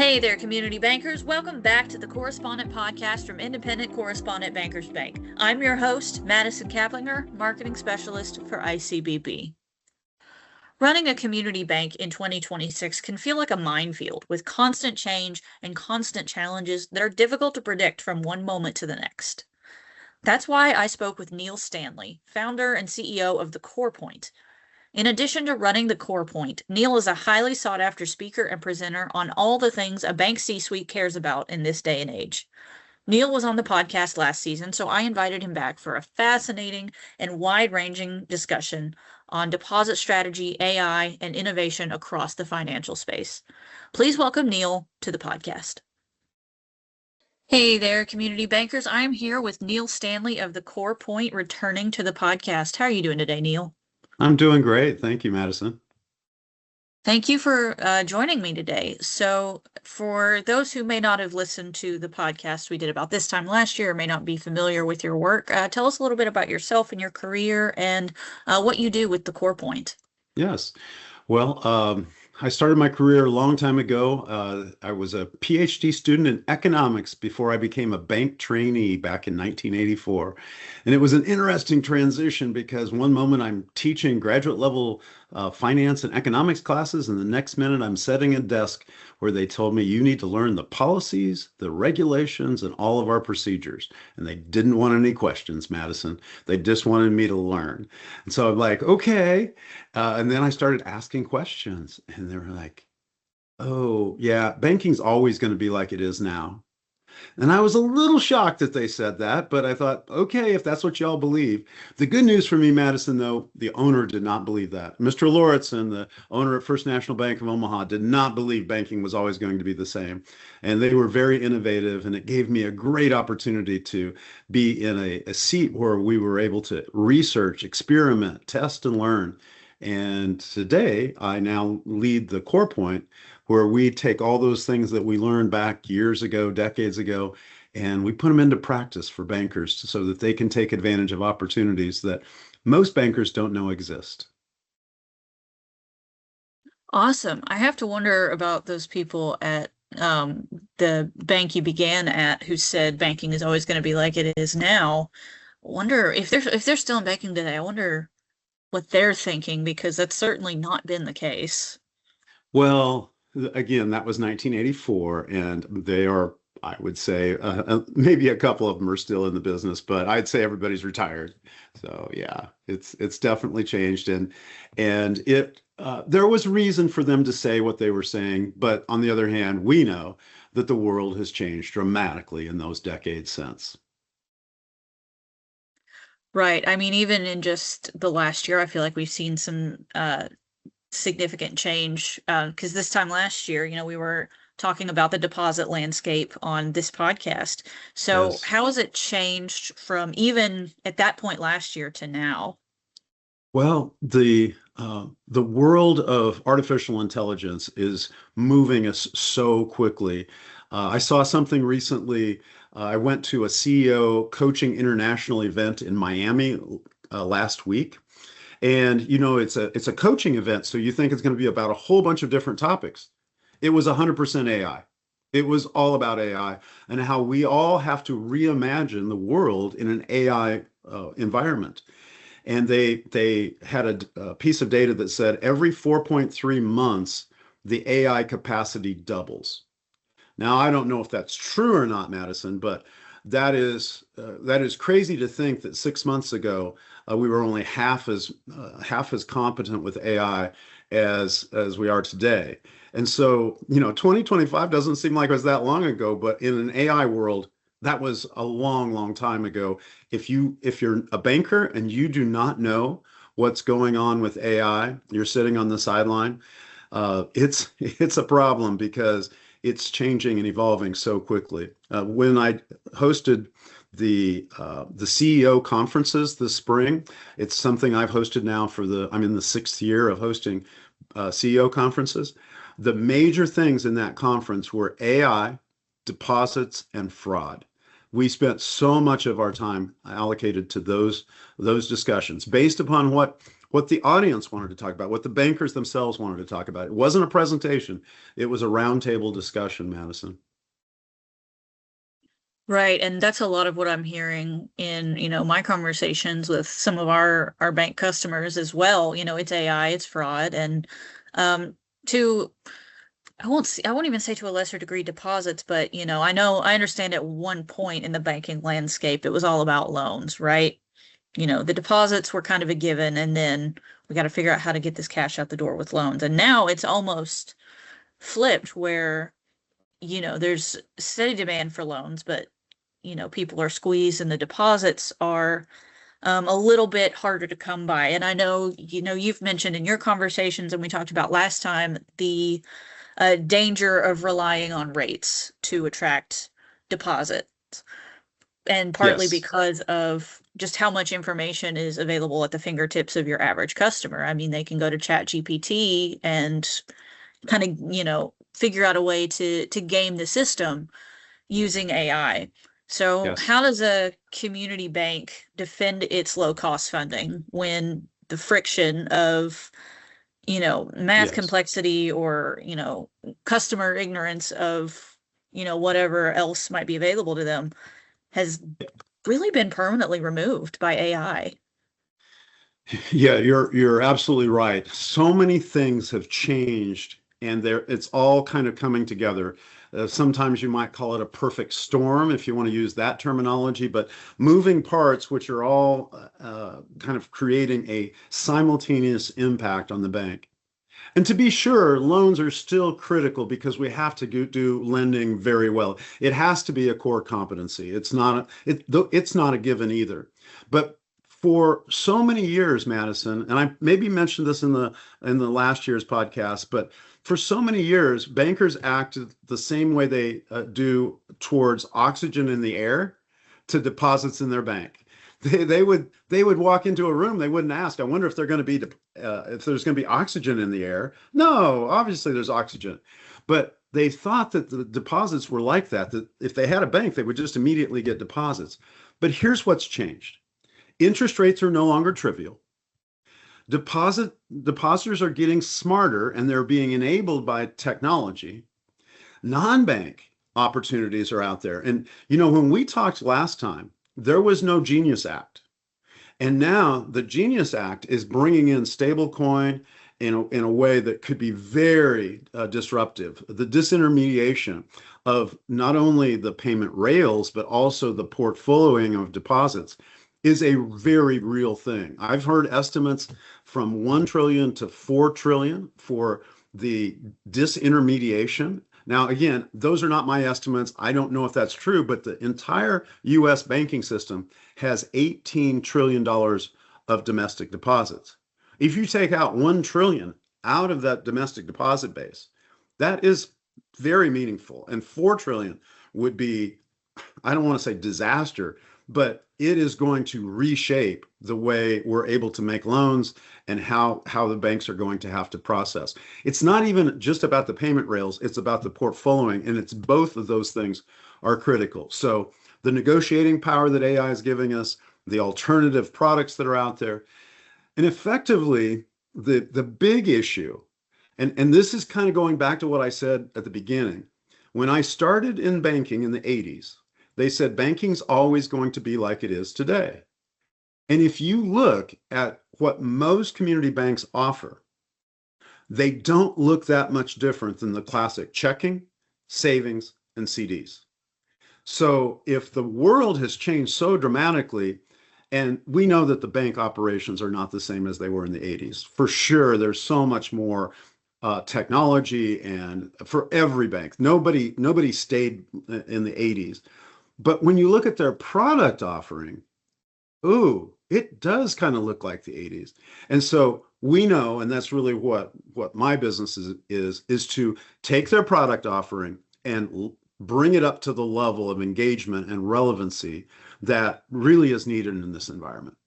Hey there, community bankers. Welcome back to the Correspondent podcast from Independent Correspondent Bankers Bank. I'm your host, Madison Caplinger, Marketing Specialist for ICBB. Running a community bank in 2026 can feel like a minefield with constant change and constant challenges that are difficult to predict from one moment to the next. That's why I spoke with Neil Stanley, founder and CEO of the CorePoint. In addition to running the CorePoint, Neil is a highly sought-after speaker and presenter on all the things a bank C-suite cares about in this day and age. Neil was on the podcast last season, so I invited him back for a fascinating and wide-ranging discussion on deposit strategy, AI, and innovation across the financial space. Please welcome Neil to the podcast. Hey there, community bankers. I'm here with Neil Stanley of the CorePoint returning to the podcast. How are you doing today, Neil? I'm doing great. Thank you, Madison. Thank you for joining me today. So for those who may not have listened to the podcast we did about this time last year, or may not be familiar with your work, tell us a little bit about yourself and your career and what you do with the CorePoint. Yes. Well, I started my career a long time ago. I was a PhD student in economics before I became a bank trainee back in 1984. And it was an interesting transition because one moment I'm teaching graduate level finance and economics classes, and the next minute I'm setting a desk where they told me, you need to learn the policies, the regulations, and all of our procedures. And they didn't want any questions, Madison. They just wanted me to learn. And so I'm like, okay. And then I started asking questions, and they were like, oh, yeah, banking's always going to be like it is now. And I was a little shocked that they said that, but I thought, okay, if that's what y'all believe. The good news for me, Madison, though, the owner did not believe that. Mr. Lauritsen, the owner at First National Bank of Omaha, did not believe banking was always going to be the same. And they were very innovative, and it gave me a great opportunity to be in a seat where we were able to research, experiment, test, and learn. And today, I now lead the CorePoint, where we take all those things that we learned back years ago, decades ago, and we put them into practice for bankers so that they can take advantage of opportunities that most bankers don't know exist. Awesome. I have to wonder about those people at the bank you began at who said banking is always going to be like it is now. Wonder if they're still in banking today. I wonder what they're thinking, because that's certainly not been the case. Well, again, that was 1984, and they are, I would say, maybe a couple of them are still in the business, but I'd say everybody's retired. So yeah, it's definitely changed, and it there was reason for them to say what they were saying, but on the other hand, we know that the world has changed dramatically in those decades since. Right. I mean, even in just the last year, I feel like we've seen some significant change, because this time last year, we were talking about the deposit landscape on this podcast. So Yes. how has it changed from even at that point last year to now? Well, the world of artificial intelligence is moving us so quickly. I saw something recently. I went to a CEO Coaching International event in Miami last week. And it's a coaching event, so you think it's going to be about a whole bunch of different topics. It was 100% AI. It was all about AI and how we all have to reimagine the world in an AI environment. And they had a piece of data that said every 4.3 months, the AI capacity doubles. Now, I don't know if that's true or not, Madison, but that is crazy to think that 6 months ago we were only half as competent with AI as we are today. And so, 2025 doesn't seem like it was that long ago, but in an AI world, that was a long, long time ago. If you're a banker and you do not know what's going on with AI, you're sitting on the sideline. It's a problem because it's changing and evolving so quickly. When I hosted the CEO conferences this spring, it's something I've hosted now I'm in the 6th year of hosting CEO conferences. The major things in that conference were AI, deposits, and fraud. We spent so much of our time allocated to those discussions based upon what what the audience wanted to talk about, what the bankers themselves wanted to talk about. It wasn't a presentation, it was a roundtable discussion, Madison. Right. And that's a lot of what I'm hearing in, my conversations with some of our bank customers as well. It's AI, it's fraud, and to I won't even say to a lesser degree deposits, but I understand at one point in the banking landscape it was all about loans, right? The deposits were kind of a given, and then we got to figure out how to get this cash out the door with loans. And now it's almost flipped where, there's steady demand for loans, but people are squeezed and the deposits are a little bit harder to come by. And I know, you've mentioned in your conversations, and we talked about last time, the danger of relying on rates to attract deposits, and partly Yes. because of just how much information is available at the fingertips of your average customer. I mean, they can go to Chat GPT and kind of, figure out a way to game the system using AI. So Yes. how does a community bank defend its low cost funding when the friction of, math Yes. complexity or, customer ignorance of, whatever else might be available to them has really been permanently removed by AI? Yeah, you're absolutely right. So many things have changed, and it's all kind of coming together. Sometimes you might call it a perfect storm if you want to use that terminology, but moving parts which are all kind of creating a simultaneous impact on the bank. And to be sure, loans are still critical because we have to do lending very well. It has to be a core competency. It's not a given either. But for so many years, Madison, and I maybe mentioned this in the last year's podcast, but for so many years, bankers acted the same way they do towards oxygen in the air to deposits in their bank. They would walk into a room, they wouldn't ask, I wonder if they're going to be if there's going to be oxygen in the air. No, obviously there's oxygen. But they thought that the deposits were like that if they had a bank, they would just immediately get deposits. But here's what's changed. Interest rates are no longer trivial. Depositors are getting smarter and they're being enabled by technology. Non-bank opportunities are out there. And when we talked last time, there was no Genius Act. And now the Genius Act is bringing in stablecoin in a way that could be very disruptive. The disintermediation of not only the payment rails, but also the portfolioing of deposits is a very real thing. I've heard estimates from 1 trillion to 4 trillion for the disintermediation. Now, again, those are not my estimates. I don't know if that's true, but the entire US banking system has $18 trillion of domestic deposits. If you take out 1 trillion out of that domestic deposit base, that is very meaningful. And 4 trillion would be, I don't want to say disaster, but it is going to reshape the way we're able to make loans and how the banks are going to have to process. It's not even just about the payment rails, it's about the portfolioing, and it's both of those things are critical. So the negotiating power that AI is giving us, the alternative products that are out there, and effectively the big issue, and this is kind of going back to what I said at the beginning. When I started in banking in the 80s, they said banking's always going to be like it is today. And if you look at what most community banks offer, they don't look that much different than the classic checking, savings, and CDs. So if the world has changed so dramatically, and we know that the bank operations are not the same as they were in the 80s, for sure, there's so much more technology, and for every bank, nobody stayed in the 80s. But when you look at their product offering, ooh, it does kind of look like the 80s. And so we know, and that's really what my business is to take their product offering and bring it up to the level of engagement and relevancy that really is needed in this environment.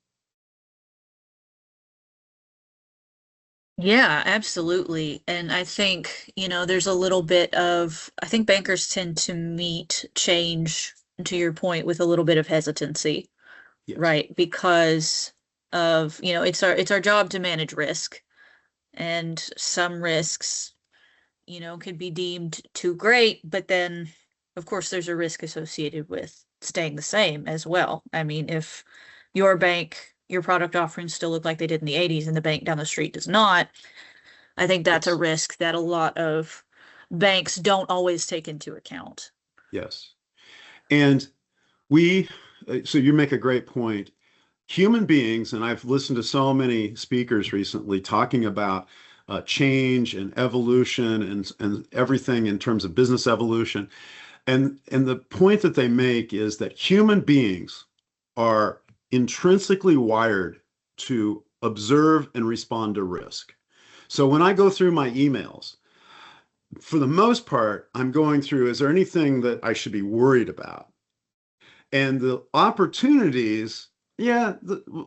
Yeah, absolutely. And I think, there's a little bit of, I think bankers tend to meet change, to your point, with a little bit of hesitancy, Yes. right? Because of, it's our job to manage risk, and some risks, could be deemed too great, but then of course there's a risk associated with staying the same as well. I mean, if your product offerings still look like they did in the 80s and the bank down the street does not, I think that's a Yes. risk that a lot of banks don't always take into account. Yes. And we, so you make a great point. Human beings, and I've listened to so many speakers recently talking about change and evolution and everything in terms of business evolution. And the point that they make is that human beings are intrinsically wired to observe and respond to risk. So when I go through my emails, for the most part, I'm going through, is there anything that I should be worried about? And the opportunities, I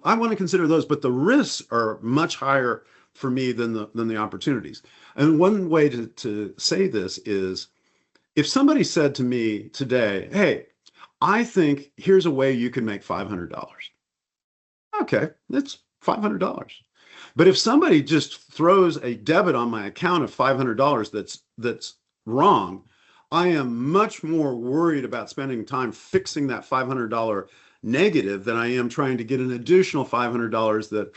want to consider those, but the risks are much higher for me than the opportunities. And one way to say this is, if somebody said to me today, hey, I think here's a way you can make $500. Okay, it's $500. But if somebody just throws a debit on my account of $500 that's wrong, I am much more worried about spending time fixing that $500 negative than I am trying to get an additional $500 that,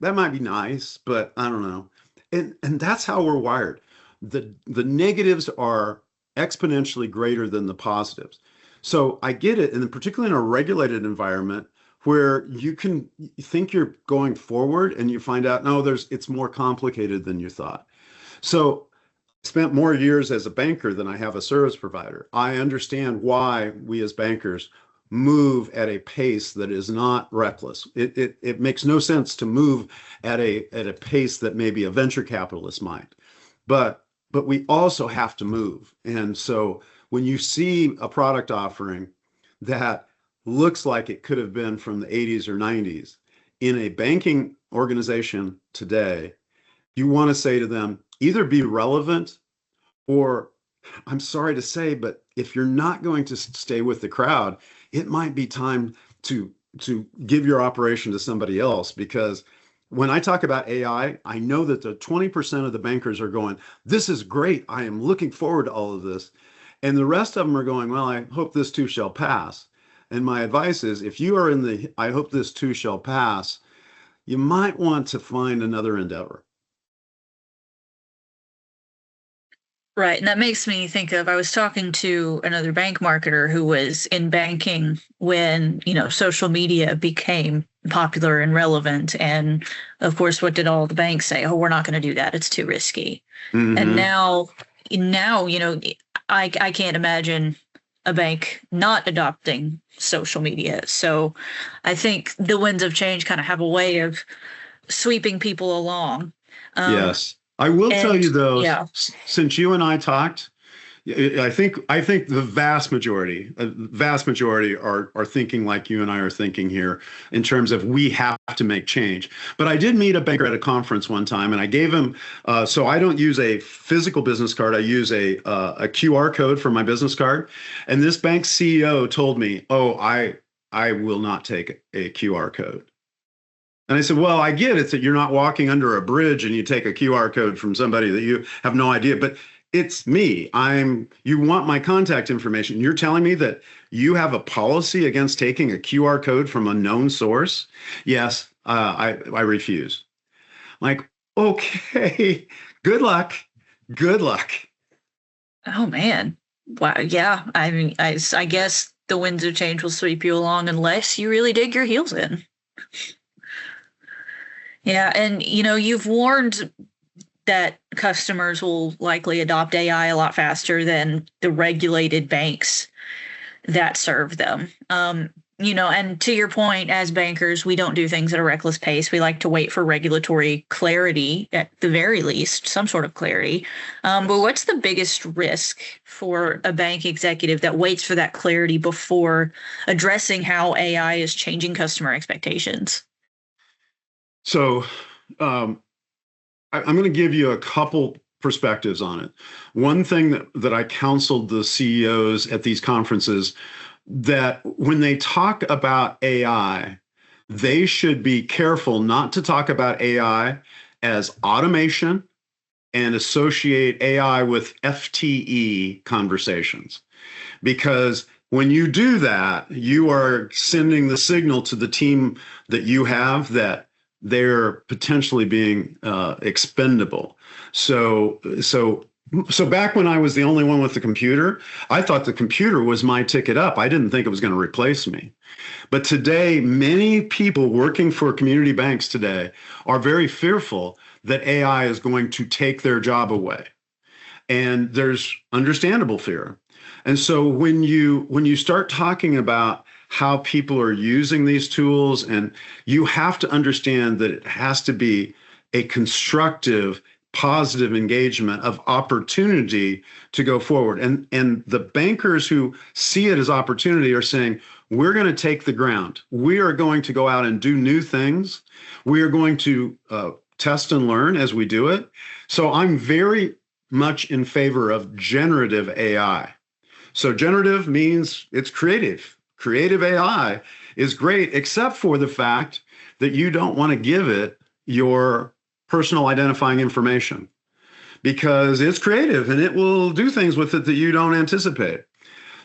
that might be nice, but I don't know. And that's how we're wired. The negatives are exponentially greater than the positives. So I get it, and particularly in a regulated environment where you can think you're going forward and you find out, no, it's more complicated than you thought. So I spent more years as a banker than I have a service provider. I understand why we as bankers move at a pace that is not reckless. It makes no sense to move at a pace that maybe a venture capitalist might. But we also have to move. And so when you see a product offering that looks like it could have been from the 80s or 90s in a banking organization today, you want to say to them, either be relevant, or I'm sorry to say, but if you're not going to stay with the crowd, it might be time to give your operation to somebody else. Because when I talk about AI, I know that the 20% of the bankers are going, this is great, I am looking forward to all of this. And the rest of them are going, well, I hope this too shall pass. And my advice is, if you are in the I hope this too shall pass, you might want to find another endeavor. Right. And that makes me think of, I was talking to another bank marketer who was in banking when, social media became popular and relevant. And of course, what did all the banks say? Oh, we're not going to do that. It's too risky. Mm-hmm. And now, I can't imagine a bank not adopting social media. So I think the winds of change kind of have a way of sweeping people along. Yes. I will tell you though, yeah. Since you and I talked, I think the vast majority are thinking like you and I are thinking here in terms of we have to make change. But I did meet a banker at a conference one time, and I gave him, so I don't use a physical business card. I use a QR code for my business card. And this bank CEO told me, oh, I will not take a QR code. And I said, well, I get it that you're not walking under a bridge and you take a QR code from somebody that you have no idea, but it's me. You want my contact information. You're telling me that you have a policy against taking a QR code from a known source? Yes, I refuse. Like, okay, good luck. Good luck. Oh man. Wow. Yeah. I mean, I guess the winds of change will sweep you along unless you really dig your heels in. Yeah. And, you've warned that customers will likely adopt AI a lot faster than the regulated banks that serve them. And to your point, as bankers, we don't do things at a reckless pace. We like to wait for regulatory clarity, at the very least, some sort of clarity. But what's the biggest risk for a bank executive that waits for that clarity before addressing how AI is changing customer expectations? So I'm going to give you a couple perspectives on it. One thing that I counseled the CEOs at these conferences, that when they talk about AI, they should be careful not to talk about AI as automation and associate AI with FTE conversations. Because when you do that, you are sending the signal to the team that you have that they're potentially being expendable. So back when I was the only one with the computer, I thought the computer was my ticket up. I didn't think it was going to replace me. But today, many people working for community banks today are very fearful that AI is going to take their job away. And there's understandable fear. And so when you start talking about how people are using these tools, and you have to understand that it has to be a constructive, positive engagement of opportunity to go forward. And the bankers who see it as opportunity are saying, we're going to take the ground. We are going to go out and do new things. We are going to test and learn as we do it. So I'm very much in favor of generative AI. So generative means it's creative. Creative AI is great, except for the fact that you don't want to give it your personal identifying information, because it's creative and it will do things with it that you don't anticipate.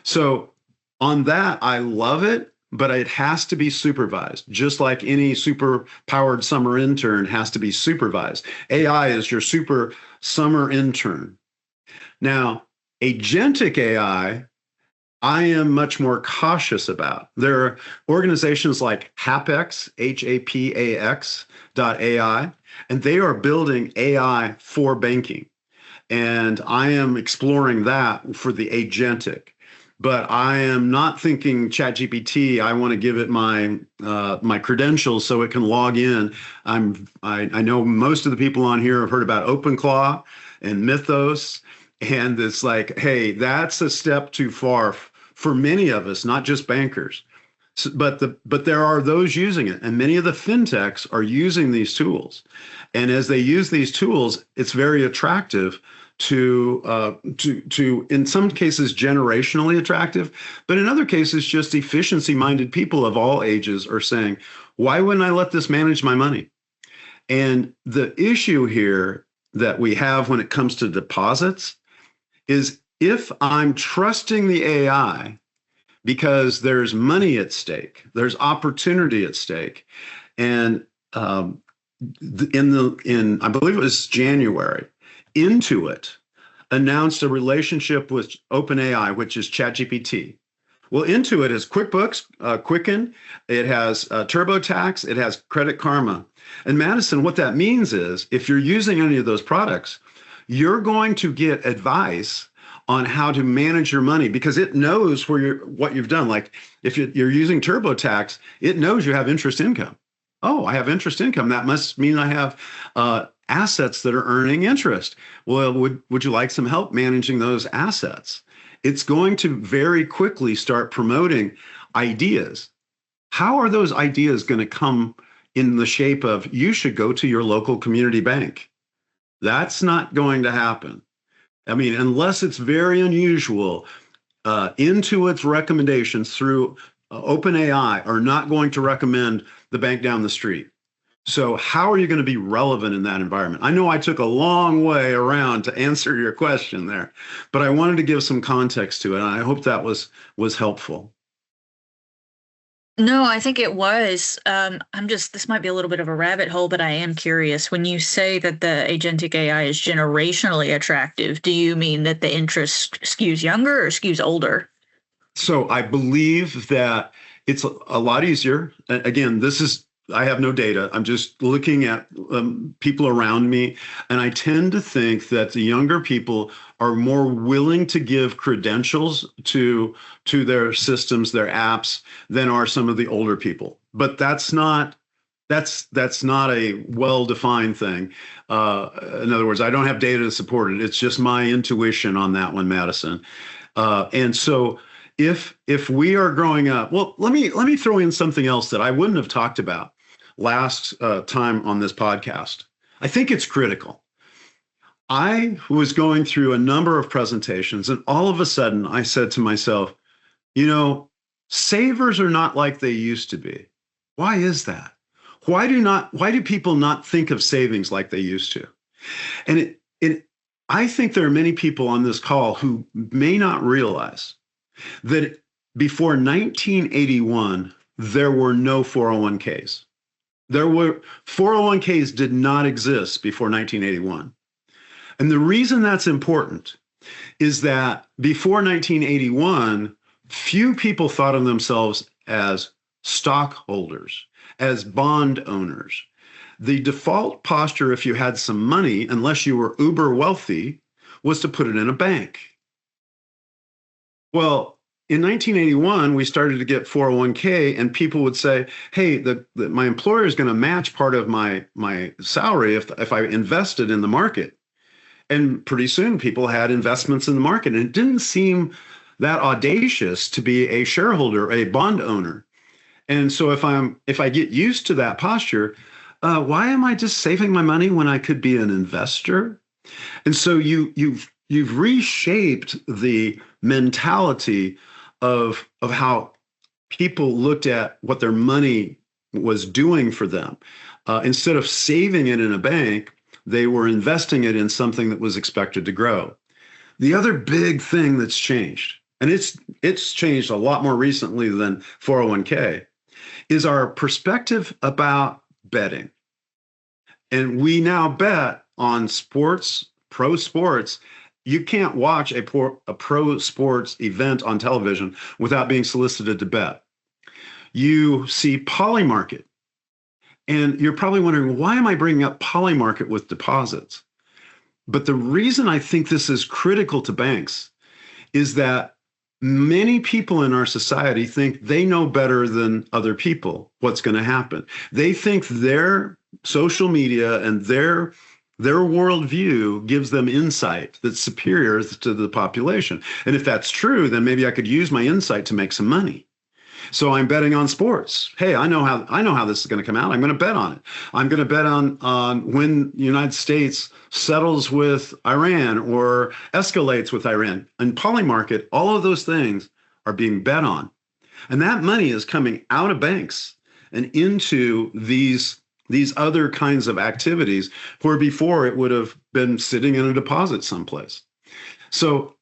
So on that, I love it, but it has to be supervised, just like any super powered summer intern has to be supervised. AI is your super summer intern. Now, agentic AI, I am much more cautious about. There are organizations like Hapax, HAPAX.ai, and they are building AI for banking. And I am exploring that for the agentic. But I am not thinking ChatGPT. I want to give it my credentials so it can log in. I know most of the people on here have heard about OpenClaw and Mythos, and it's like, hey, that's a step too far for many of us, not just bankers. So, but there are those using it, and many of the fintechs are using these tools. And as they use these tools, it's very attractive to in some cases generationally attractive, but in other cases just efficiency-minded people of all ages are saying, why wouldn't I let this manage my money? And the issue here that we have when it comes to deposits is, if I'm trusting the AI because there's money at stake, there's opportunity at stake, and in I believe it was January, Intuit announced a relationship with OpenAI, which is ChatGPT. Well, Intuit has QuickBooks, Quicken, it has TurboTax, it has Credit Karma. And Madison, what that means is, if you're using any of those products, you're going to get advice on how to manage your money, because it knows what you've done. Like if you're using TurboTax, it knows you have interest income. Oh, I have interest income. That must mean I have assets that are earning interest. Well, would you like some help managing those assets? It's going to very quickly start promoting ideas. How are those ideas going to come in the shape of, you should go to your local community bank? That's not going to happen. I mean, unless it's very unusual, Intuit's recommendations through OpenAI are not going to recommend the bank down the street. So how are you going to be relevant in that environment? I know I took a long way around to answer your question there, but I wanted to give some context to it, and I hope that was helpful. No, I think it was. This might be a little bit of a rabbit hole, but I am curious. When you say that the agentic AI is generationally attractive, do you mean that the interest skews younger or skews older? So I believe that it's a lot easier. Again, I have no data. I'm just looking at people around me, and I tend to think that the younger people are more willing to give credentials to their systems, their apps, than are some of the older people. But that's not a well-defined thing. In other words, I don't have data to support it. It's just my intuition on that one, Madison. And so if we are growing up, well, let me throw in something else that I wouldn't have talked about last time on this podcast. I think it's critical. I was going through a number of presentations, and all of a sudden I said to myself, savers are not like they used to be. Why is that? Why do people not think of savings like they used to? And I think there are many people on this call who may not realize that before 1981, there were no 401ks. 401ks did not exist before 1981. And the reason that's important is that before 1981, few people thought of themselves as stockholders, as bond owners. The default posture, if you had some money, unless you were uber wealthy, was to put it in a bank. Well, in 1981, we started to get 401k, and people would say, hey, my employer is going to match part of my salary if I invested in the market. And pretty soon people had investments in the market, and it didn't seem that audacious to be a shareholder, a bond owner. And so if I get used to that posture, why am I just saving my money when I could be an investor? And so you've reshaped the mentality of how people looked at what their money was doing for them. Instead of saving it in a bank, they were investing it in something that was expected to grow. The other big thing that's changed, and it's changed a lot more recently than 401k, is our perspective about betting. And we now bet on sports, pro sports. You can't watch a pro sports event on television without being solicited to bet. You see Polymarket. And you're probably wondering, why am I bringing up Polymarket with deposits? But the reason I think this is critical to banks is that many people in our society think they know better than other people what's going to happen. They think their social media and their worldview gives them insight that's superior to the population. And if that's true, then maybe I could use my insight to make some money. So I'm betting on sports. Hey, I know how this is going to come out. I'm going to bet on it. I'm going to bet on when the United States settles with Iran or escalates with Iran. And Polymarket, all of those things are being bet on. And that money is coming out of banks and into these other kinds of activities where before it would have been sitting in a deposit someplace. So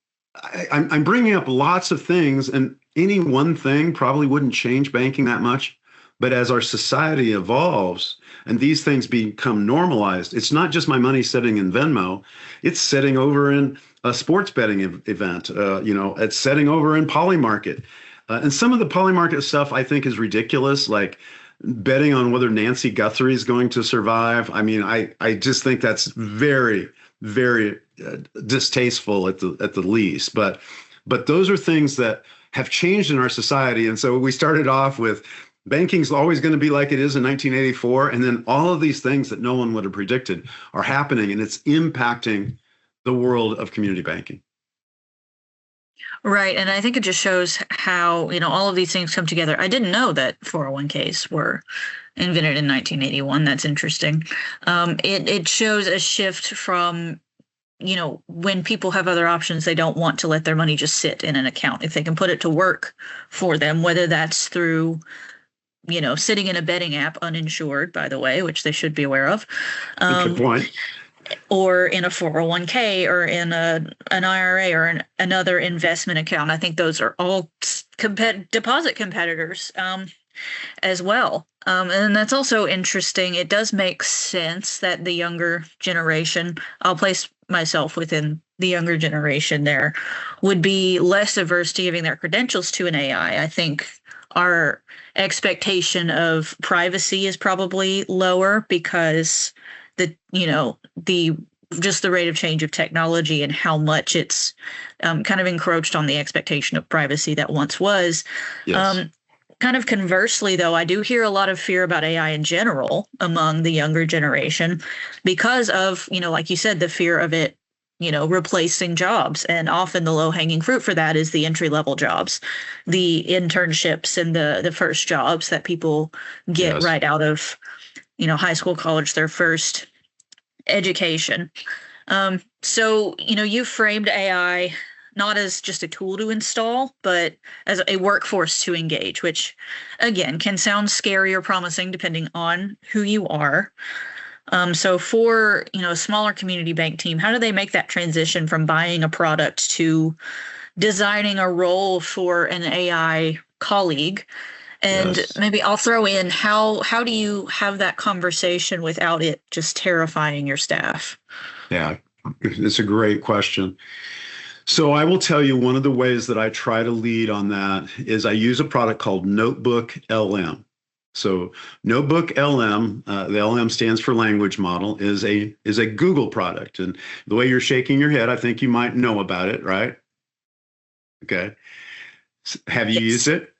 I'm bringing up lots of things, and any one thing probably wouldn't change banking that much. But as our society evolves and these things become normalized, it's not just my money sitting in Venmo, it's sitting over in a sports betting event. It's sitting over in Polymarket. And some of the Polymarket stuff I think is ridiculous, like betting on whether Nancy Guthrie is going to survive. I mean, I just think that's very, very distasteful at the least. But those are things that have changed in our society. And so we started off with banking's always going to be like it is in 1984. And then all of these things that no one would have predicted are happening, and it's impacting the world of community banking. Right. And I think it just shows how, all of these things come together. I didn't know that 401ks were invented in 1981. That's interesting. It shows a shift from, when people have other options, they don't want to let their money just sit in an account. If they can put it to work for them, whether that's through, sitting in a betting app, uninsured, by the way, which they should be aware of. Good point. Or in a 401k or in an IRA or another investment account. I think those are all deposit competitors as well. And that's also interesting. It does make sense that the younger generation, I'll place myself within the younger generation there, would be less averse to giving their credentials to an AI. I think our expectation of privacy is probably lower because just the rate of change of technology and how much it's kind of encroached on the expectation of privacy that once was. Yes. Kind of conversely, though, I do hear a lot of fear about AI in general among the younger generation because of, like you said, the fear of it, replacing jobs. And often the low-hanging fruit for that is the entry-level jobs, the internships and the first jobs that people get Yes. right out of, high school, college, their first education. So, you framed AI not as just a tool to install, but as a workforce to engage, which again can sound scary or promising depending on who you are. So for, a smaller community bank team, how do they make that transition from buying a product to designing a role for an AI colleague? And Yes. maybe I'll throw in how do you have that conversation without it just terrifying your staff? Yeah, it's a great question. So I will tell you one of the ways that I try to lead on that is I use a product called Notebook LM. So Notebook LM, the LM stands for language model, is a Google product. And the way you're shaking your head, I think you might know about it, right? Okay. Have you used Yes. it?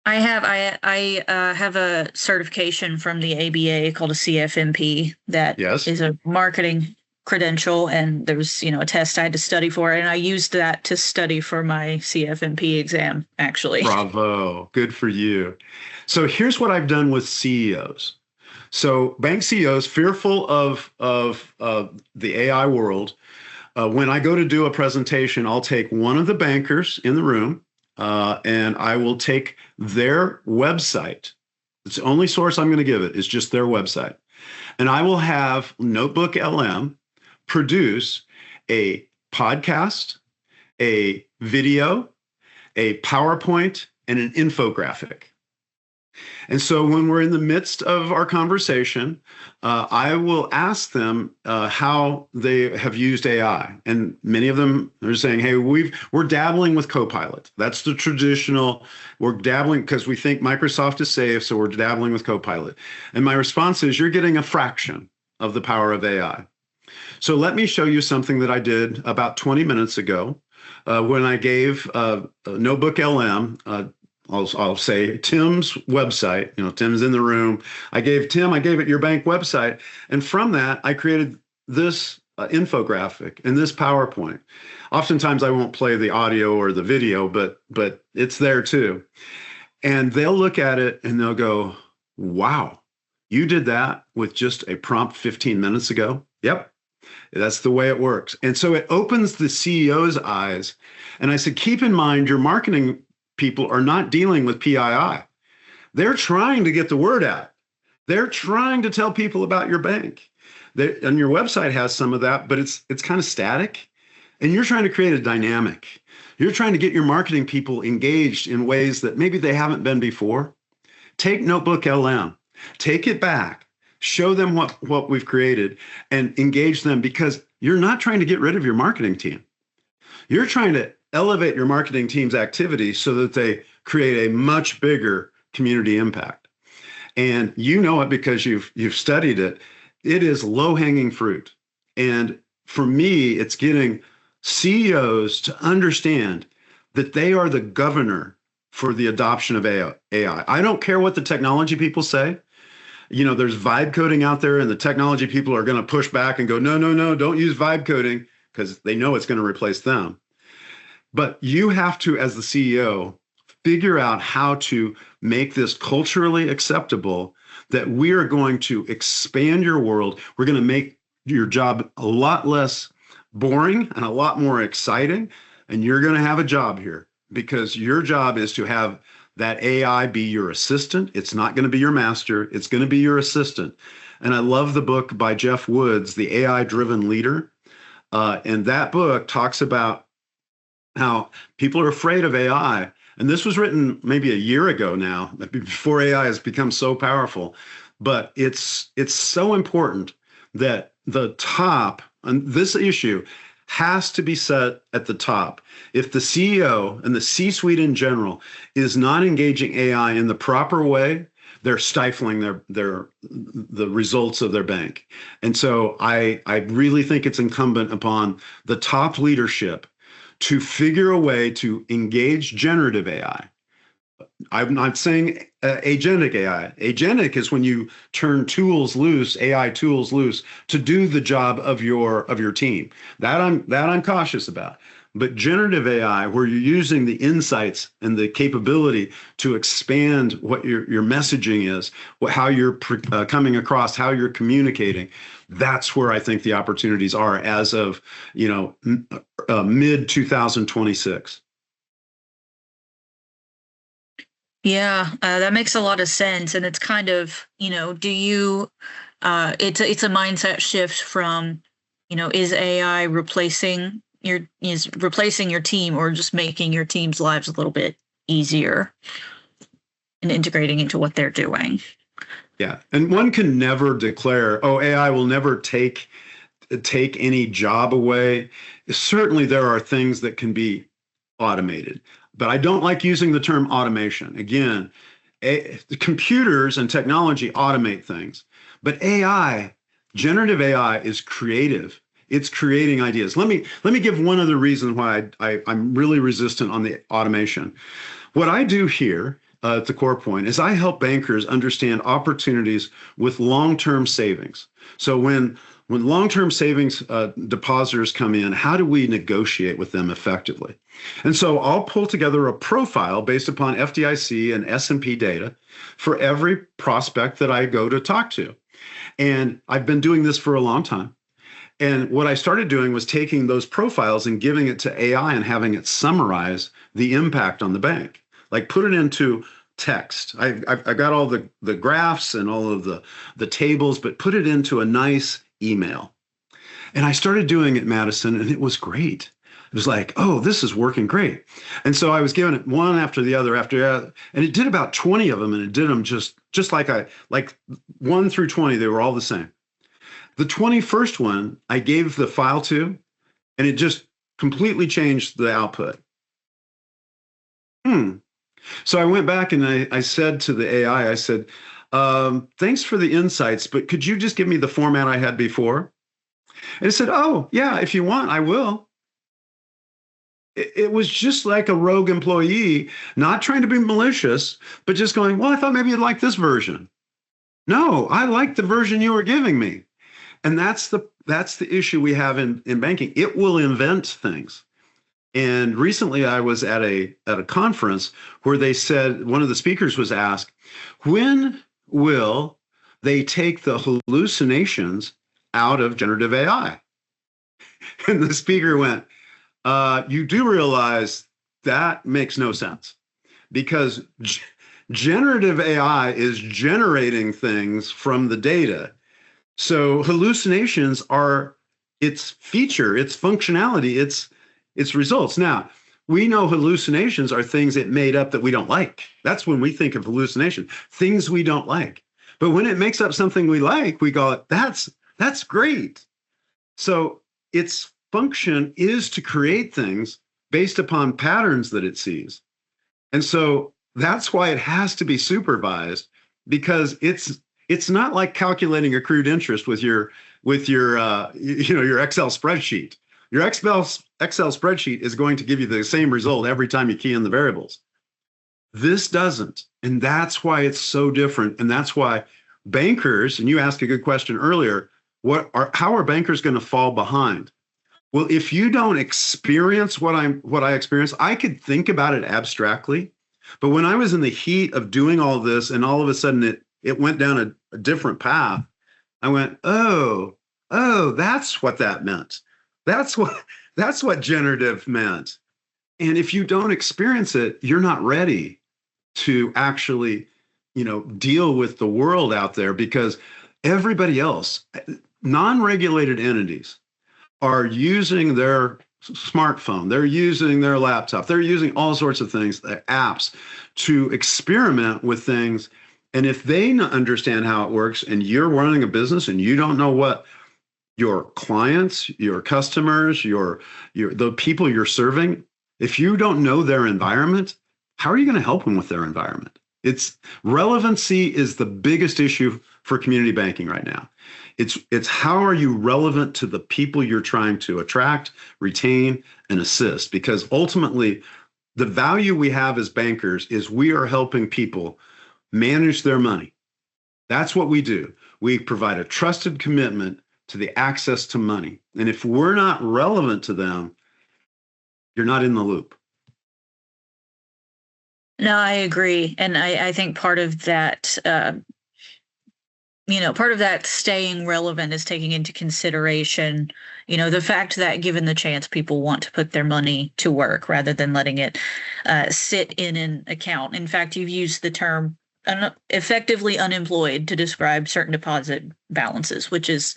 I have. I have a certification from the ABA called a CFMP that Yes. is a marketing credential, and there was, a test I had to study for, and I used that to study for my CFMP exam, actually. Bravo. Good for you. So here's what I've done with CEOs. So bank CEOs fearful of the AI world. When I go to do a presentation, I'll take one of the bankers in the room, and I will take their website. It's the only source I'm going to give it is just their website. And I will have Notebook LM produce a podcast, a video, a PowerPoint, and an infographic. And so when we're in the midst of our conversation, I will ask them how they have used AI. And many of them are saying, hey, we're dabbling with Copilot. That's the traditional, we're dabbling because we think Microsoft is safe, so we're dabbling with Copilot. And my response is, you're getting a fraction of the power of AI. So let me show you something that I did about 20 minutes ago when I gave Notebook LM I'll say Tim's website. Tim's in the room. I gave it your bank website. And from that, I created this infographic and this PowerPoint. Oftentimes I won't play the audio or the video, but it's there too. And they'll look at it and they'll go, wow, you did that with just a prompt 15 minutes ago? Yep. That's the way it works. And so it opens the CEO's eyes. And I said, keep in mind, your marketing people are not dealing with PII. They're trying to get the word out. They're trying to tell people about your bank. And your website has some of that, but it's kind of static. And you're trying to create a dynamic. You're trying to get your marketing people engaged in ways that maybe they haven't been before. Take Notebook LM, take it back, show them what we've created, and engage them, because you're not trying to get rid of your marketing team. You're trying to elevate your marketing team's activity so that they create a much bigger community impact. And you know it because you've studied it. It is low-hanging fruit. And for me, it's getting CEOs to understand that they are the governor for the adoption of AI. I don't care what the technology people say. There's vibe coding out there, and the technology people are going to push back and go, no, don't use vibe coding, because they know it's going to replace them. But you have to, as the CEO, figure out how to make this culturally acceptable, that we are going to expand your world. We're going to make your job a lot less boring and a lot more exciting. And you're going to have a job here, because your job is to have that AI be your assistant. It's not going to be your master. It's going to be your assistant. And I love the book by Jeff Woods, The AI-Driven Leader. And that book talks about how people are afraid of AI. And this was written maybe a year ago now, before AI has become so powerful. But it's so important that the top on this issue has to be set at the top. If the CEO and the C-suite in general is not engaging AI in the proper way, they're stifling the results of their bank. And so I really think it's incumbent upon the top leadership to figure a way to engage generative AI. I'm not saying agentic AI. Agentic is when you turn tools loose, AI tools loose, to do the job of your team. That I'm cautious about. But generative AI, where you're using the insights and the capability to expand what your messaging is, how you're coming across, how you're communicating, that's where I think the opportunities are as of mid 2026. Yeah, that makes a lot of sense. And it's kind of, do you, it's a mindset shift from, is AI replacing your team or just making your team's lives a little bit easier and integrating into what they're doing? Yeah. And one can never declare, oh, AI will never take any job away. Certainly there are things that can be automated, but I don't like using the term automation. Again, the computers and technology automate things, but AI, generative AI, is creative. It's creating ideas. Let me give one other reason why I'm really resistant on the automation. What I do here at the CorePoint is I help bankers understand opportunities with long-term savings. So when long-term savings depositors come in, how do we negotiate with them effectively? And so I'll pull together a profile based upon FDIC and S&P data for every prospect that I go to talk to. And I've been doing this for a long time. And what I started doing was taking those profiles and giving it to AI and having it summarize the impact on the bank. Like put it into text. I've got all the graphs and all of the tables, but put it into a nice email. And I started doing it, Madison, and it was great. It was like, oh, this is working great. And so I was giving it one after the other, and it did about 20 of them, and it did them just like 1 through 20, they were all the same. The 21st one, I gave the file to, and it just completely changed the output. So I went back and I said to the AI, I said, thanks for the insights, but could you just give me the format I had before? And it said, oh, yeah, if you want, I will. It was just like a rogue employee, not trying to be malicious, but just going, well, I thought maybe you'd like this version. No, I like the version you were giving me. And that's the issue we have in banking. It will invent things. And recently I was at a conference where they said, one of the speakers was asked, when will they take the hallucinations out of generative AI? And the speaker went, you do realize that makes no sense, because generative AI is generating things from the data. So hallucinations are its feature, its functionality, its results. Now, we know hallucinations are things it made up that we don't like. That's when we think of hallucination, things we don't like. But when it makes up something we like, we go, that's great. So its function is to create things based upon patterns that it sees. And so that's why it has to be supervised, because it's not like calculating accrued interest with your Excel spreadsheet. Your Excel spreadsheet is going to give you the same result every time you key in the variables. This doesn't, and that's why it's so different. And that's why bankers, and you asked a good question earlier, how are bankers going to fall behind? Well, if you don't experience what I experienced, I could think about it abstractly, but when I was in the heat of doing all this, and all of a sudden it went down a different path, I went, oh, that's what that meant. That's what generative meant. And if you don't experience it, you're not ready to actually, deal with the world out there, because everybody else, non-regulated entities, are using their smartphone, they're using their laptop, they're using all sorts of things, apps, to experiment with things. And if they understand how it works, and you're running a business and you don't know what your clients, your customers, the people you're serving, if you don't know their environment, how are you going to help them with their environment? Relevancy is the biggest issue for community banking right now. It's how are you relevant to the people you're trying to attract, retain, and assist? Because ultimately, the value we have as bankers is we are helping people manage their money. That's what we do. We provide a trusted commitment to the access to money. And if we're not relevant to them, you're not in the loop. No, I agree. And I think part of that, part of that staying relevant is taking into consideration, the fact that given the chance, people want to put their money to work rather than letting it sit in an account. In fact, you've used the term effectively unemployed to describe certain deposit balances, which is,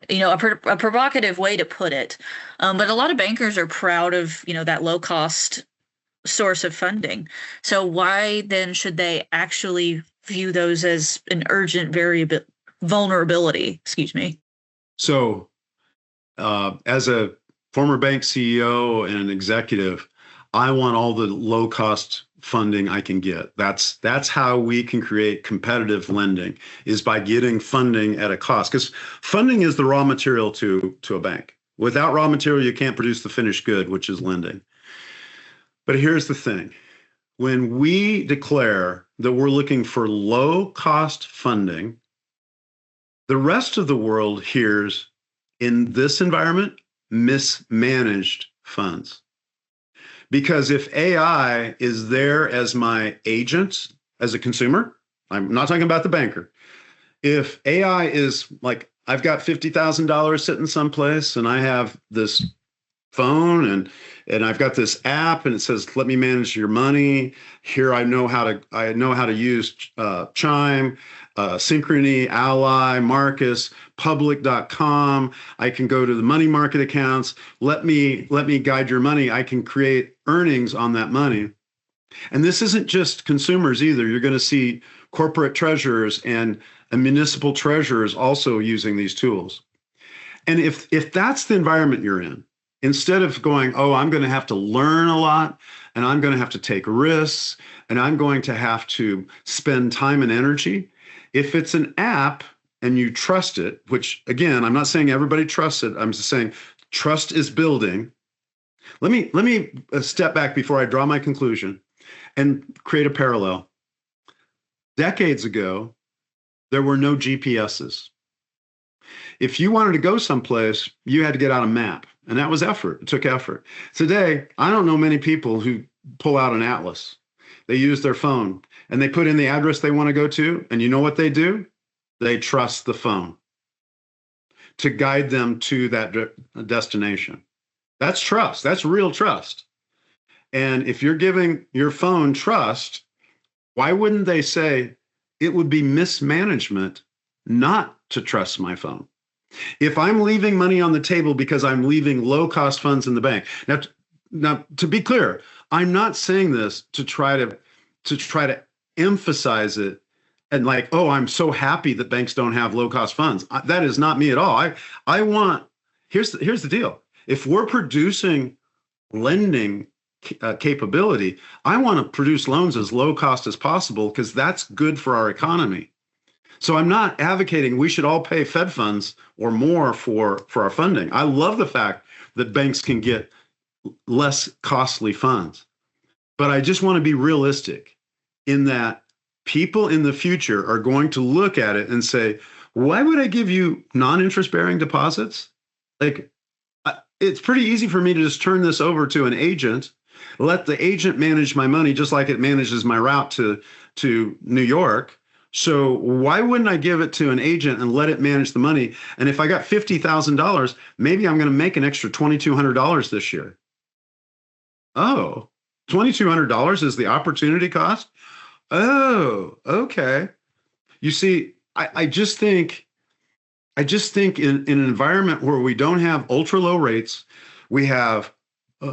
a provocative way to put it. But a lot of bankers are proud of, that low cost source of funding. So why then should they actually view those as an urgent vulnerability? Excuse me. So, as a former bank CEO and an executive, I want all the low cost funding I can get. That's how we can create competitive lending, is by getting funding at a cost, because funding is the raw material to a bank. Without raw material, you can't produce the finished good, which is lending. But here's the thing. When we declare that we're looking for low cost funding, the rest of the world hears, in this environment, mismanaged funds. Because if AI is there as my agent, as a consumer, I'm not talking about the banker. If AI is like, I've got $50,000 sitting someplace and I have this phone and I've got this app and it says, let me manage your money. Here I know how to use Chime, Synchrony, Ally, Marcus, public.com. I can go to the money market accounts. Let me guide your money. I can create earnings on that money. And this isn't just consumers either. You're going to see corporate treasurers and municipal treasurers also using these tools. And if that's the environment you're in, instead of going, oh, I'm going to have to learn a lot and I'm going to have to take risks and I'm going to have to spend time and energy, if it's an app and you trust it, which again, I'm not saying everybody trusts it. I'm just saying trust is building. Let me step back before I draw my conclusion and create a parallel. Decades ago, there were no GPSs. If you wanted to go someplace, you had to get out a map. And that was effort. It took effort. Today, I don't know many people who pull out an atlas. They use their phone and they put in the address they want to go to. And you know what they do? They trust the phone to guide them to that destination. That's trust. That's real trust. And if you're giving your phone trust, why wouldn't they say it would be mismanagement not to trust my phone? If I'm leaving money on the table because I'm leaving low-cost funds in the bank. Now, to be clear, I'm not saying this to try to emphasize it and like, oh, I'm so happy that banks don't have low-cost funds. That is not me at all. Here's the deal. If we're producing lending capability, I want to produce loans as low cost as possible because that's good for our economy. So I'm not advocating we should all pay Fed funds or more for our funding. I love the fact that banks can get less costly funds. But I just want to be realistic in that people in the future are going to look at it and say, why would I give you non-interest bearing deposits? Like, it's pretty easy for me to just turn this over to an agent, let the agent manage my money just like it manages my route to New York. So why wouldn't I give it to an agent and let it manage the money? And if I got $50,000, maybe I'm going to make an extra $2,200 this year. Oh, $2,200 is the opportunity cost? Oh, okay. You see, I just think in an environment where we don't have ultra low rates, we have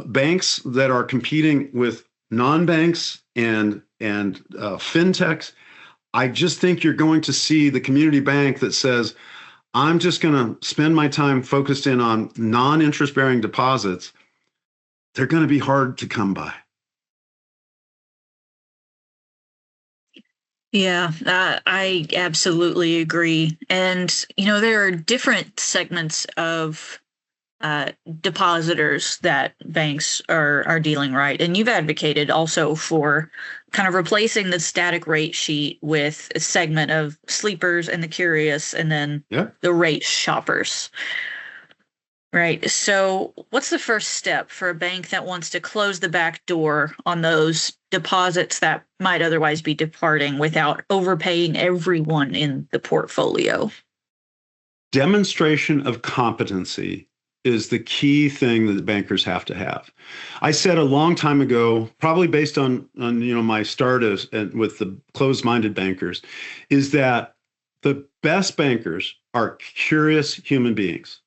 banks that are competing with non-banks and fintechs. I just think you're going to see the community bank that says, I'm just going to spend my time focused in on non-interest bearing deposits. They're going to be hard to come by. Yeah, I absolutely agree. And, there are different segments of uh, depositors that banks are dealing, right? And you've advocated also for kind of replacing the static rate sheet with a segment of sleepers and the curious, and then the rate shoppers. Right. So, what's the first step for a bank that wants to close the back door on those deposits that might otherwise be departing without overpaying everyone in the portfolio? Demonstration of competency is the key thing that bankers have to have. I said a long time ago, probably based on my start with the closed-minded bankers, is that the best bankers are curious human beings.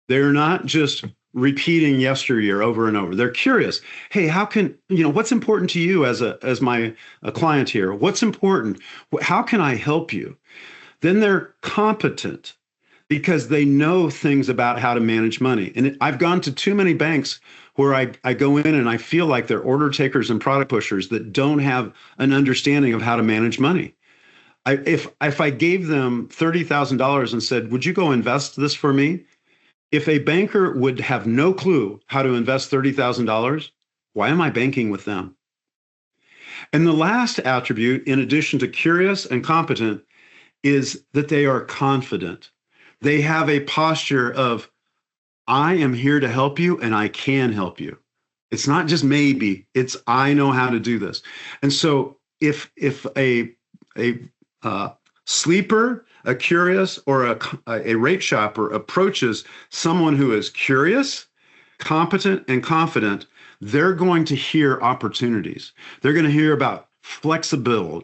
They're not just repeating yesteryear over and over. They're curious. Hey, how can, what's important to you as a client here? What's important? How can I help you? Then they're competent because they know things about how to manage money. And I've gone to too many banks where I go in and I feel like they're order takers and product pushers that don't have an understanding of how to manage money. If I gave them $30,000 and said, would you go invest this for me? If a banker would have no clue how to invest $30,000, why am I banking with them? And the last attribute, in addition to curious and competent, is that they are confident. They have a posture of, I am here to help you and I can help you. It's not just maybe, it's I know how to do this. And so if a sleeper, a curious, or a rate shopper approaches someone who is curious, competent, and confident, they're going to hear opportunities. They're going to hear about flexible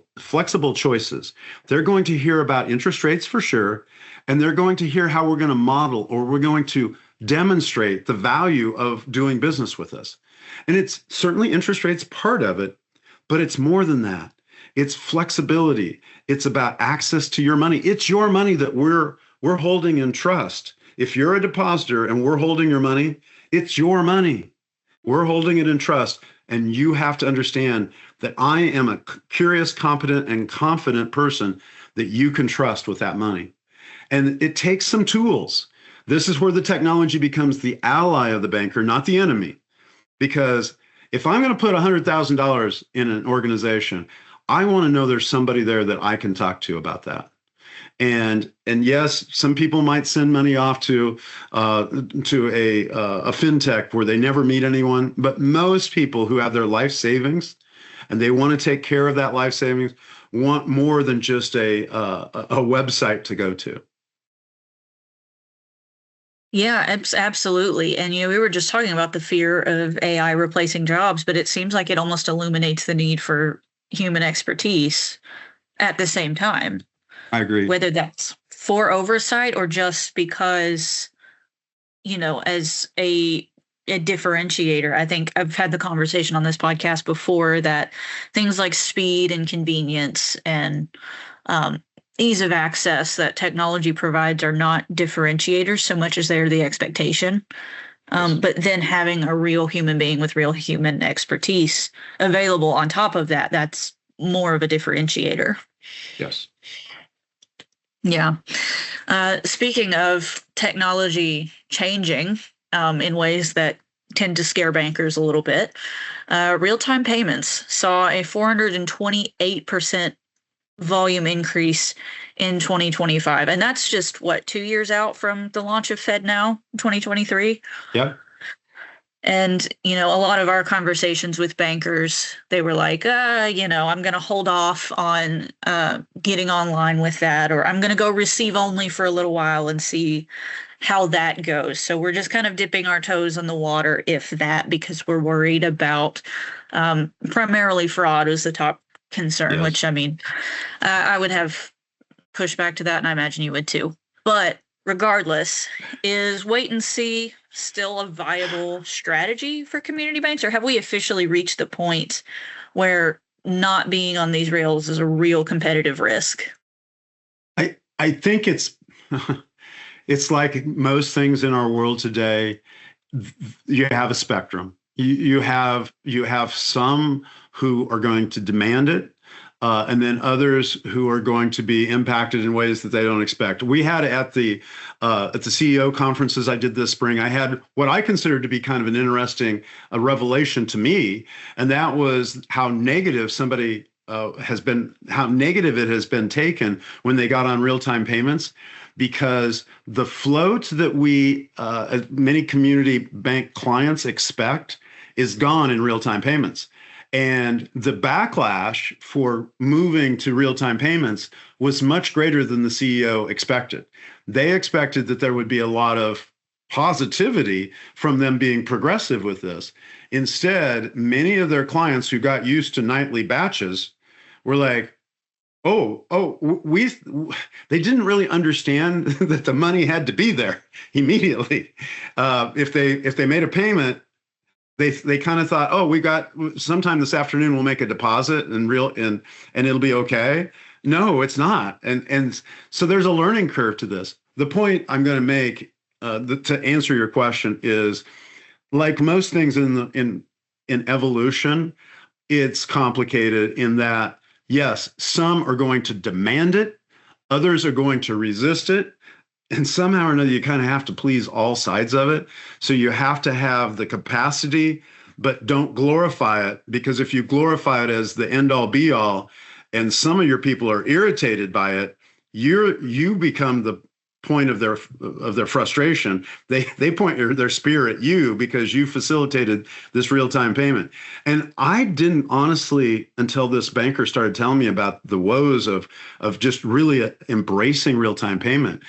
choices. They're going to hear about interest rates for sure, and they're going to hear how we're going to model or we're going to demonstrate the value of doing business with us. And it's certainly interest rates part of it, but it's more than that. It's flexibility. It's about access to your money. It's your money that we're holding in trust. If you're a depositor and we're holding your money, it's your money. We're holding it in trust. And you have to understand that I am a curious, competent, and confident person that you can trust with that money. And it takes some tools. This is where the technology becomes the ally of the banker, not the enemy. Because if I'm going to put $100,000 in an organization, I want to know there's somebody there that I can talk to about that. And yes, some people might send money off to a fintech where they never meet anyone. But most people who have their life savings and they want to take care of that life savings want more than just a website to go to. Yeah, absolutely. And, we were just talking about the fear of AI replacing jobs, but it seems like it almost illuminates the need for human expertise at the same time. I agree. Whether that's for oversight or just because, as a differentiator. I think I've had the conversation on this podcast before that things like speed and convenience and ease of access that technology provides are not differentiators so much as they're the expectation. But then having a real human being with real human expertise available on top of that, that's more of a differentiator. Yes. Yeah. Speaking of technology changing in ways that tend to scare bankers a little bit, real-time payments saw a 428% volume increase in 2025. And that's just, 2 years out from the launch of FedNow 2023? Yeah. And, a lot of our conversations with bankers, they were like, I'm going to hold off on getting online with that, or I'm going to go receive only for a little while and see how that goes. So we're just kind of dipping our toes in the water, if that, because we're worried about primarily fraud is the top concern, yes. Which, I would have pushback to that, and I imagine you would too. But regardless, is wait and see still a viable strategy for community banks, or have we officially reached the point where not being on these rails is a real competitive risk? I think it's it's like most things in our world today. You have a spectrum. You have some who are going to demand it. and then others who are going to be impacted in ways that they don't expect. We had at the CEO conferences I did this spring, I had what I considered to be kind of an interesting revelation to me, and that was how negative how negative it has been taken when they got on real-time payments, because the float that many community bank clients expect is gone in real-time payments. And the backlash for moving to real-time payments was much greater than the CEO expected. They expected that there would be a lot of positivity from them being progressive with this. Instead, many of their clients who got used to nightly batches were like, they didn't really understand that the money had to be there immediately. If they made a payment, they kind of thought, we got sometime this afternoon we'll make a deposit and it'll be okay. No, it's not. And so there's a learning curve to this. The point I'm going to make to answer your question is, like most things in evolution, it's complicated in that, yes, some are going to demand it, others are going to resist it. And somehow or another, you kind of have to please all sides of it. So you have to have the capacity, but don't glorify it, because if you glorify it as the end all be all, and some of your people are irritated by it, you become the point of their frustration. They point their spear at you because you facilitated this real-time payment. And I didn't honestly, until this banker started telling me about the woes of just really embracing real-time payment,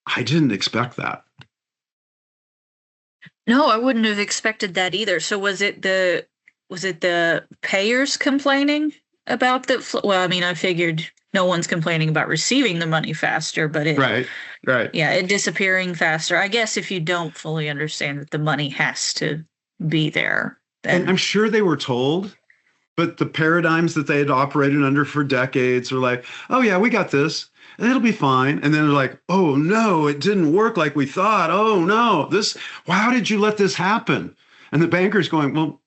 I didn't expect that. No, I wouldn't have expected that either. So was it the payers complaining about well, I mean, I figured no one's complaining about receiving the money faster, but right. Yeah, it disappearing faster. I guess if you don't fully understand that the money has to be there, then. And I'm sure they were told, but the paradigms that they had operated under for decades were like, oh yeah, we got this. And it'll be fine. And then they're like, oh no, it didn't work like we thought. Oh no, how did you let this happen? And the banker's going, well,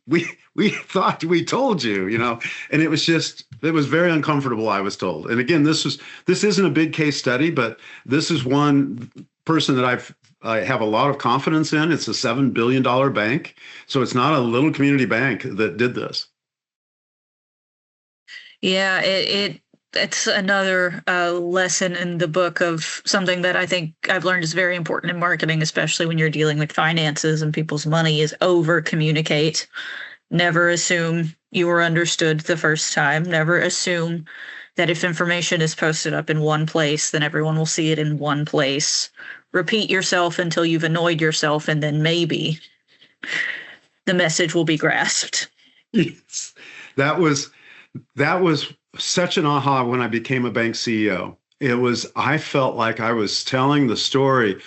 we thought we told you, and it was very uncomfortable, I was told. And again, this isn't a big case study, but this is one person that I have a lot of confidence in. It's a $7 billion bank. So it's not a little community bank that did this. Yeah, it's another lesson in the book of something that I think I've learned is very important in marketing, especially when you're dealing with finances and people's money, is over communicate. Never assume you were understood the first time. Never assume that if information is posted up in one place, then everyone will see it in one place. Repeat yourself until you've annoyed yourself, and then maybe the message will be grasped. Yes. That was such an aha when I became a bank CEO. I felt like I was telling the story,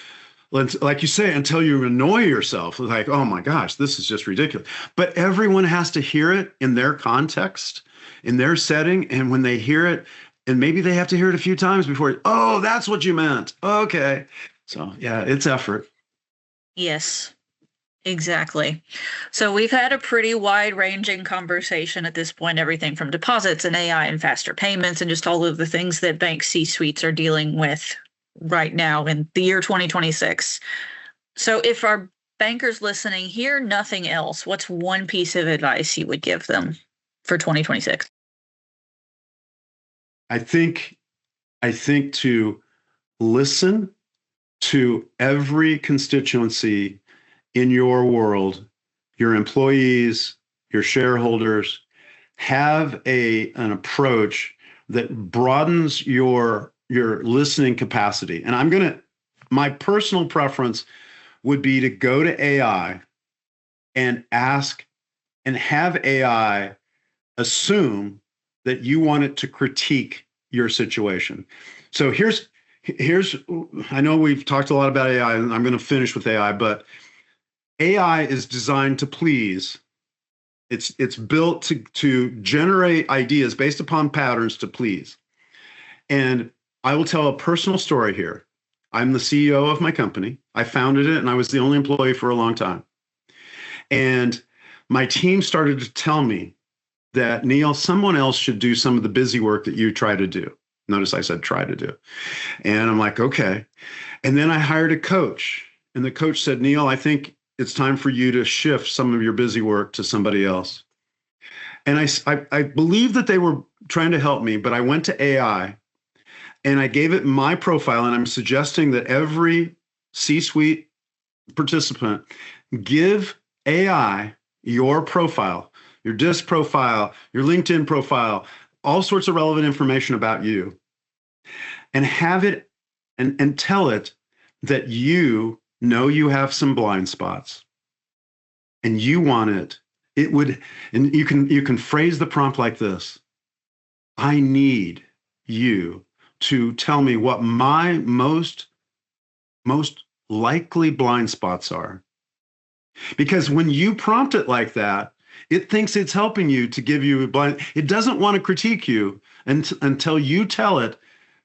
like you say, until you annoy yourself. Like, oh my gosh, this is just ridiculous. But everyone has to hear it in their context, in their setting. And when they hear it, and maybe they have to hear it a few times before, oh, that's what you meant. Okay. So yeah, it's effort. Yes. Exactly. So we've had a pretty wide-ranging conversation at this point, everything from deposits and AI and faster payments and just all of the things that bank C-suites are dealing with right now in the year 2026. So if our bankers listening hear nothing else, what's one piece of advice you would give them for 2026? I think to listen to every constituency in your world, your employees, your shareholders, have an approach that broadens your listening capacity. And my personal preference would be to go to AI and ask and have AI assume that you want it to critique your situation. So here's I know we've talked a lot about AI, and I'm going to finish with AI, but AI is designed to please. It's built to generate ideas based upon patterns to please. And I will tell a personal story here. I'm the CEO of my company. I founded it, and I was the only employee for a long time. And my team started to tell me that, Neil, someone else should do some of the busy work that you try to do. Notice I said try to do. And I'm like, okay. And then I hired a coach. And the coach said, Neil, I think it's time for you to shift some of your busy work to somebody else. And I believe that they were trying to help me, but I went to AI and I gave it my profile. And I'm suggesting that every C-suite participant give AI your profile, your DISC profile, your LinkedIn profile, all sorts of relevant information about you, and have it and tell it that you know you have some blind spots and you want it. It would, and you can phrase the prompt like this: I need you to tell me what my most likely blind spots are. Because when you prompt it like that, it thinks it's helping you to give you a blind. It doesn't want to critique you until you tell it,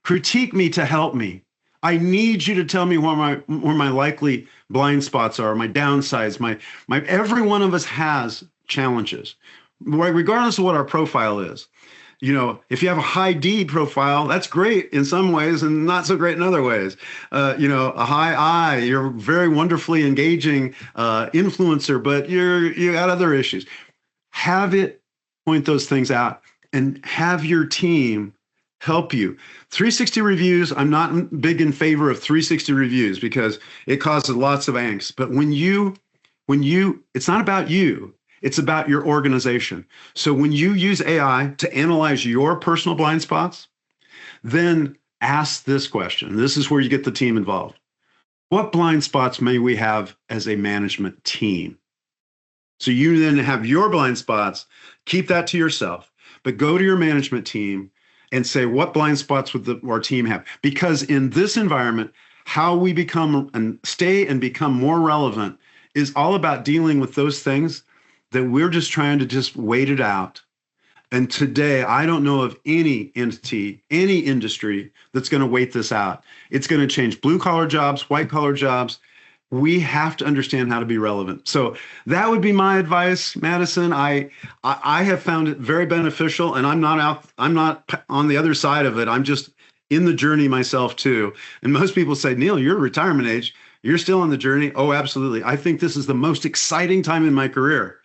critique me to help me. I need you to tell me where my likely blind spots are, my downsides, my every one of us has challenges, regardless of what our profile is. You know, if you have a high D profile, that's great in some ways and not so great in other ways. You know, a high I, you're a very wonderfully engaging influencer, but you got other issues. Have it point those things out and have your team help you. 360 reviews, I'm not big in favor of 360 reviews because it causes lots of angst. But when you, it's not about you. It's about your organization. So when you use AI to analyze your personal blind spots, then ask this question. This is where you get the team involved. What blind spots may we have as a management team? So you then have your blind spots, keep that to yourself, but go to your management team and say, what blind spots would our team have? Because in this environment, how we become and stay and become more relevant is all about dealing with those things that we're just trying to just wait it out. And today, I don't know of any entity, any industry that's going to wait this out. It's going to change blue collar jobs, white collar jobs. We have to understand how to be relevant. So that would be my advice, Madison. I have found it very beneficial, and I'm not on the other side of it. I'm just in the journey myself too. And most people say, Neil, you're retirement age. You're still on the journey. Oh, absolutely. I think this is the most exciting time in my career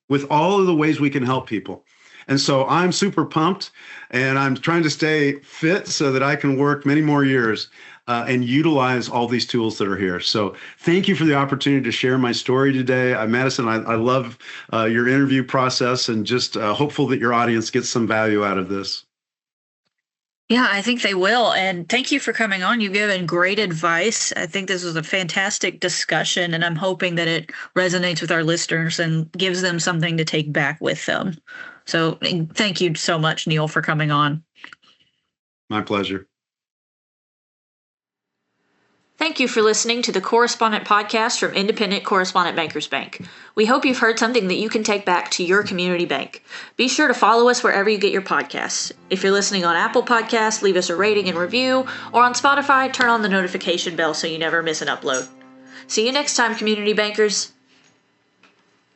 with all of the ways we can help people. And so I'm super pumped, and I'm trying to stay fit so that I can work many more years and utilize all these tools that are here. So thank you for the opportunity to share my story today. Madison, I love your interview process, and just hopeful that your audience gets some value out of this. Yeah, I think they will. And thank you for coming on. You've given great advice. I think this was a fantastic discussion, and I'm hoping that it resonates with our listeners and gives them something to take back with them. So thank you so much, Neil, for coming on. My pleasure. Thank you for listening to the Correspondent podcast from Independent Correspondent Bankers Bank. We hope you've heard something that you can take back to your community bank. Be sure to follow us wherever you get your podcasts. If you're listening on Apple Podcasts, leave us a rating and review, or on Spotify, turn on the notification bell so you never miss an upload. See you next time, community bankers.